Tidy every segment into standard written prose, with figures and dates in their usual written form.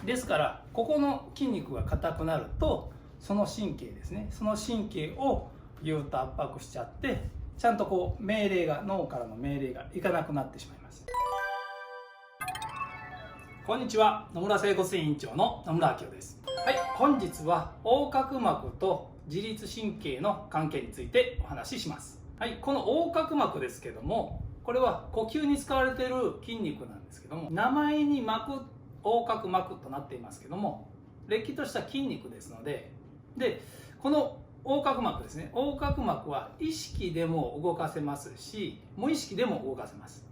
ですからここの筋肉が硬くなるとその神経ですね、その神経をぎゅっと圧迫しちゃって、ちゃんとこう命令が、脳からの命令がいかなくなってしまいます。こんにちは、野村整骨院院長の野村明夫です。はい、本日は横隔膜と自律神経の関係についてお話しします。はい、この横隔膜ですけども、これは呼吸に使われている筋肉なんですけども、名前に膜、横隔膜となっていますけども、れっきとした筋肉ですので、この横隔膜ですね、横隔膜は意識でも動かせますし、無意識でも動かせます。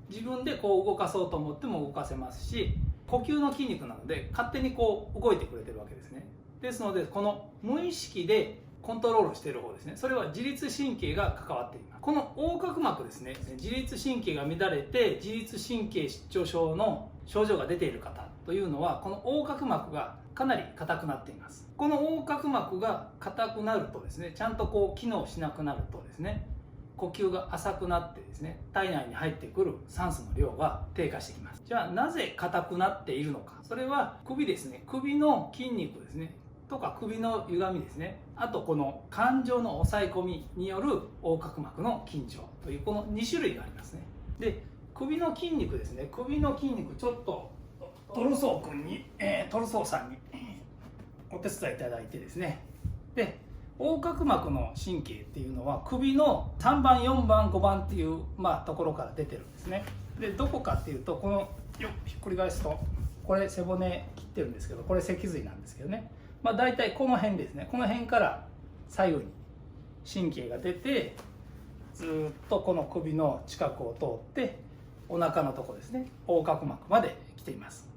自分でこう動かそうと思っても動かせますし、呼吸の筋肉なので勝手にこう動いてくれてるわけですね。ですのでこの無意識でコントロールしている方ですね、それは自律神経が関わっています。この横隔膜ですね、自律神経が乱れて自律神経失調症の症状が出ている方というのは、この横隔膜がかなり硬くなっています。この横隔膜が硬くなるとですね、ちゃんとこう機能しなくなるとですね、呼吸が浅くなってですね、体内に入ってくる酸素の量が低下してきます。じゃあなぜ硬くなっているのか。それは首ですね、首の筋肉ですねとか首の歪みですね、あとこの感情の抑え込みによる横隔膜の緊張というこの2種類がありますね。で、首の筋肉ですね、首の筋肉、ちょっとトルソー君に、トルソーさんにお手伝いいただいてですね、で横隔膜の神経っていうのは首の3番4番5番っていう、ところから出てるんですね。でどこかっていうと、このひっくり返すとこれ背骨切ってるんですけど、これ脊髄なんですけどね、大体この辺ですね、この辺から左右に神経が出て、ずっとこの首の近くを通ってお腹のとこですね、横隔膜まで来ています。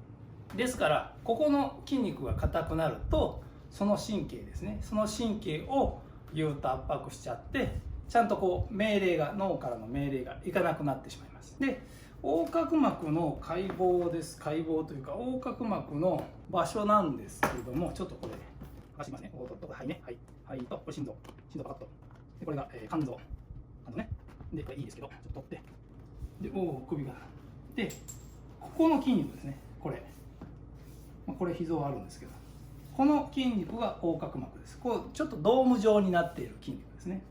ですからここの筋肉が硬くなると、その神経ですね、その神経をぎゅっと圧迫しちゃって、ちゃんとこう命令が、脳からの命令がいかなくなってしまいます。で、横隔膜の解剖です。解剖というか横隔膜の場所なんですけれども、ちょっとこれ出しますね。はいね、はいと、これ心臓パカッと、でこれが、肝臓ね、でこれいいですけど、ちょっと取って、で首が、でここの筋肉ですね、これ脾臓あるんですけど、この筋肉が横隔膜です。こうちょっとドーム状になっている筋肉ですね。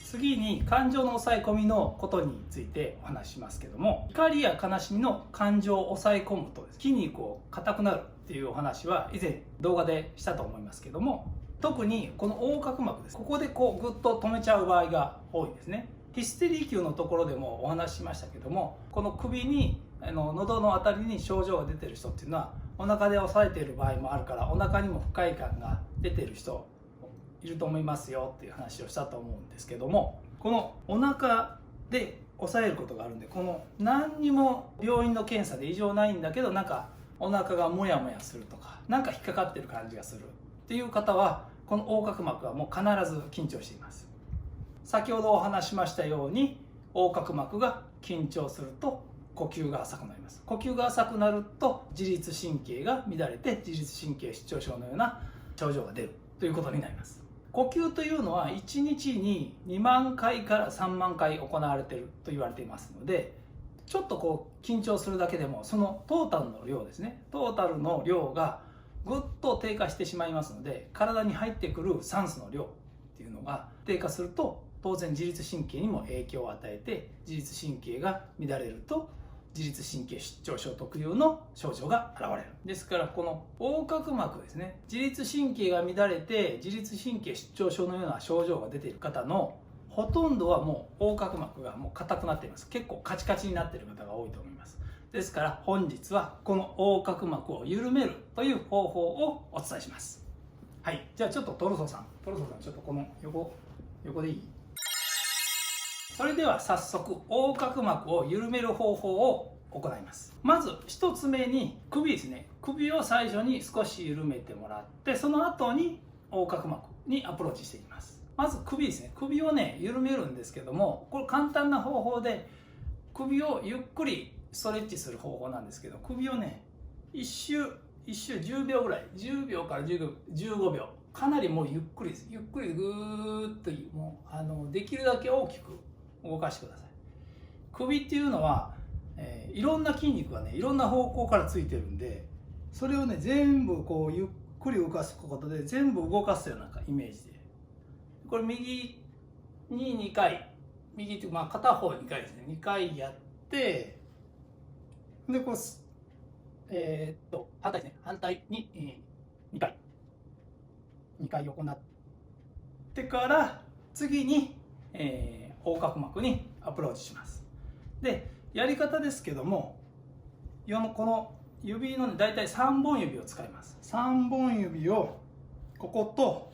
次に感情の抑え込みのことについてお話ししますけども、怒りや悲しみの感情を抑え込むと筋肉を硬くなるっていうお話は以前動画でしたと思いますけども、特にこの横隔膜です。ここでこうグッと止めちゃう場合が多いですね。ヒステリー級のところでもお話ししましたけども、この首に喉のあたりに症状が出てる人っていうのはお腹で押さえている場合もあるから、お腹にも不快感が出ている人いると思いますよっていう話をしたと思うんですけども、このお腹で押さえることがあるんで、この何にも病院の検査で異常ないんだけど、なんかお腹がモヤモヤするとか、なんか引っかかってる感じがするっていう方は、この横隔膜はもう必ず緊張しています。先ほどお話しましたように、横隔膜が緊張すると呼吸が浅くなります。呼吸が浅くなると自律神経が乱れて、自律神経失調症のような症状が出るということになります。呼吸というのは1日に2万回から3万回行われていると言われていますので、ちょっとこう緊張するだけでもそのトータルの量ですね、トータルの量がぐっと低下してしまいますので、体に入ってくる酸素の量っていうのが低下すると、当然自律神経にも影響を与えて、自律神経が乱れると自律神経失調症特有の症状が現れる。ですからこの横隔膜ですね、自律神経が乱れて自律神経失調症のような症状が出ている方のほとんどはもう横隔膜がもう硬くなっています。結構カチカチになっている方が多いと思います。ですから本日はこの横隔膜を緩めるという方法をお伝えします。はい、じゃあちょっとトルソーさんちょっとこの横でいい？それでは早速横隔膜を緩める方法を行います。まず1つ目に首ですね、首を最初に少し緩めてもらって、その後に横隔膜にアプローチしていきます。まず首ですね、首をね緩めるんですけども、これ簡単な方法で首をゆっくりストレッチする方法なんですけど、首をね一周10秒ぐらい、10秒から15秒、かなりもうゆっくりです。ゆっくりぐーっともうできるだけ大きく動かしてください。首っていうのは、いろんな筋肉がねいろんな方向からついてるんで、それをね全部こうゆっくり動かすことで全部動かすようなイメージで、これ右に2回、右ってまあ片方2回ですね、2回やって、でこう反対ですね、反対に、2回行ってから次に、横隔膜にアプローチします。でやり方ですけども、この指の、ね、大体3本指を使います。3本指をここと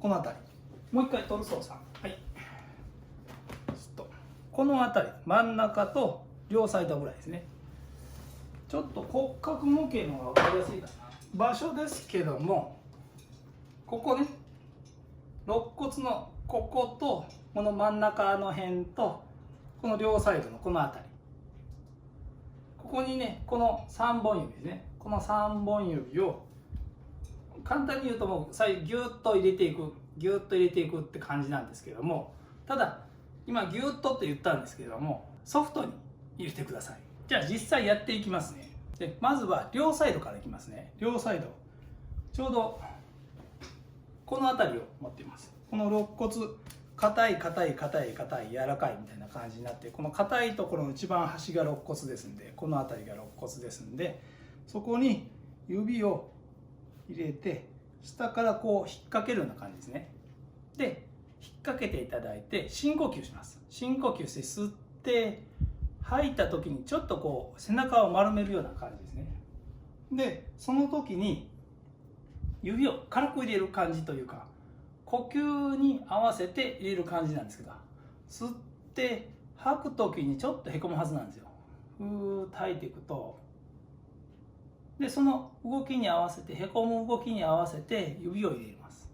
この辺り、もう一回トルソーさん、はい、この辺り、真ん中と両サイドぐらいですね。ちょっと骨格模型の方が分かりやすいかな。場所ですけども、ここね、肋骨のこことこの真ん中の辺とこの両サイドのこの辺り、ここにね、この3本指ですね、この3本指を簡単に言うと、もう最後ギュッと入れていく、ギュッと入れていくって感じなんですけども、ただ今ギュッとって言ったんですけども、ソフトに入れてください。じゃあ実際やっていきますね。でまずは両サイドからいきますね。両サイドちょうどこの辺りを持っています。この肋骨、硬い硬い硬い硬い柔らかいみたいな感じになって、この硬いところの一番端が肋骨ですんで、この辺りが肋骨ですんで、そこに指を入れて下からこう引っ掛けるような感じですね。で引っ掛けていただいて深呼吸します。深呼吸して吸って吐いた時にちょっとこう背中を丸めるような感じですね。でその時に指を軽く入れる感じというか、呼吸に合わせて入れる感じなんですけど、吸って吐く時にちょっとへこむはずなんですよ。ふーっと吐いていくと、でその動きに合わせて、へこむ動きに合わせて指を入れます。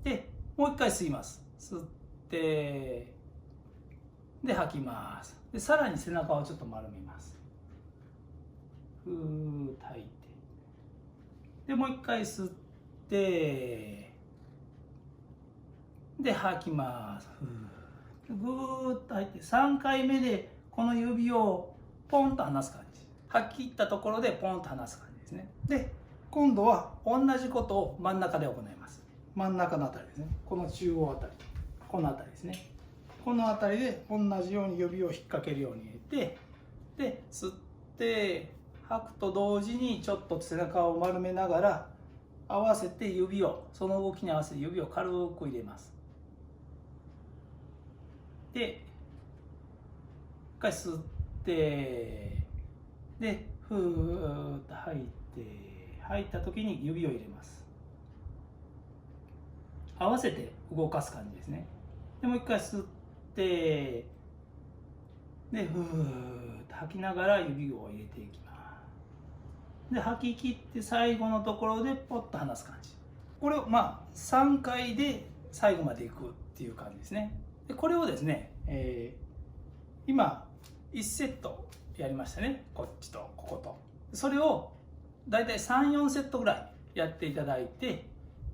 でもう一回吸います。吸ってで吐きます。でさらに背中をちょっと丸めます。ふーっと吐いて、でもう一回吸ってで吐きます。ぐーっと吐いて、3回目でこの指をポンと離す感じ、吐き切ったところでポンと離す感じですね。で今度は同じことを真ん中で行います。真ん中のあたりですね、この中央あたり、このあたりですね、このあたりで同じように指を引っ掛けるように入れて、で吸って吐くと同時にちょっと背中を丸めながら合わせて指を、その動きに合わせて指を軽く入れます。で一回吸ってでふーっと吐いて、吐いた時に指を入れます。合わせて動かす感じですね。でもう一回吸ってでふーっと吐きながら指を入れていきます。で吐き切って最後のところでポッと離す感じ。これをまあ3回で最後までいくっていう感じですね。でこれをですね、今1セットやりましたね、こっちとここと。それをだいたい 3,4 セットぐらいやっていただいて、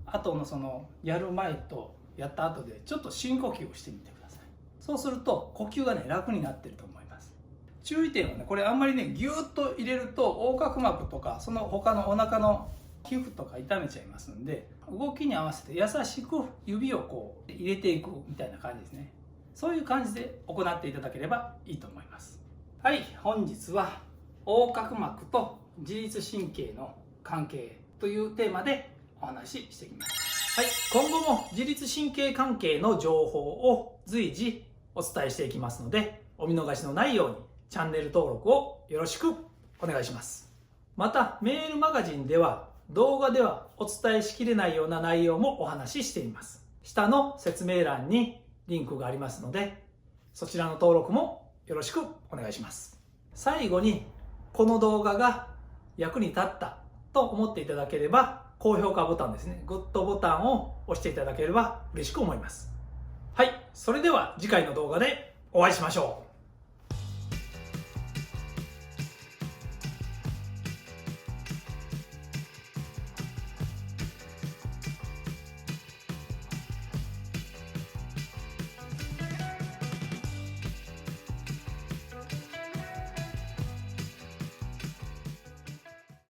あとのそのやる前とやった後でちょっと深呼吸をしてみてください。そうすると呼吸がね楽になってると思います。注意点はね、これあんまりねギューッと入れると横隔膜とかその他のお腹の皮膚とか痛めちゃいますんで、動きに合わせて優しく指をこう入れていくみたいな感じですね。そういう感じで行っていただければいいと思います。はい、本日は横隔膜と自律神経の関係というテーマでお話ししてきました。はい、今後も自律神経関係の情報を随時お伝えしていきますので、お見逃しのないようにチャンネル登録をよろしくお願いします。またメールマガジンでは動画ではお伝えしきれないような内容もお話ししています。下の説明欄にリンクがありますので、そちらの登録もよろしくお願いします。最後にこの動画が役に立ったと思っていただければ、高評価ボタンですね、グッドボタンを押していただければ嬉しく思います。はい、それでは次回の動画でお会いしましょう。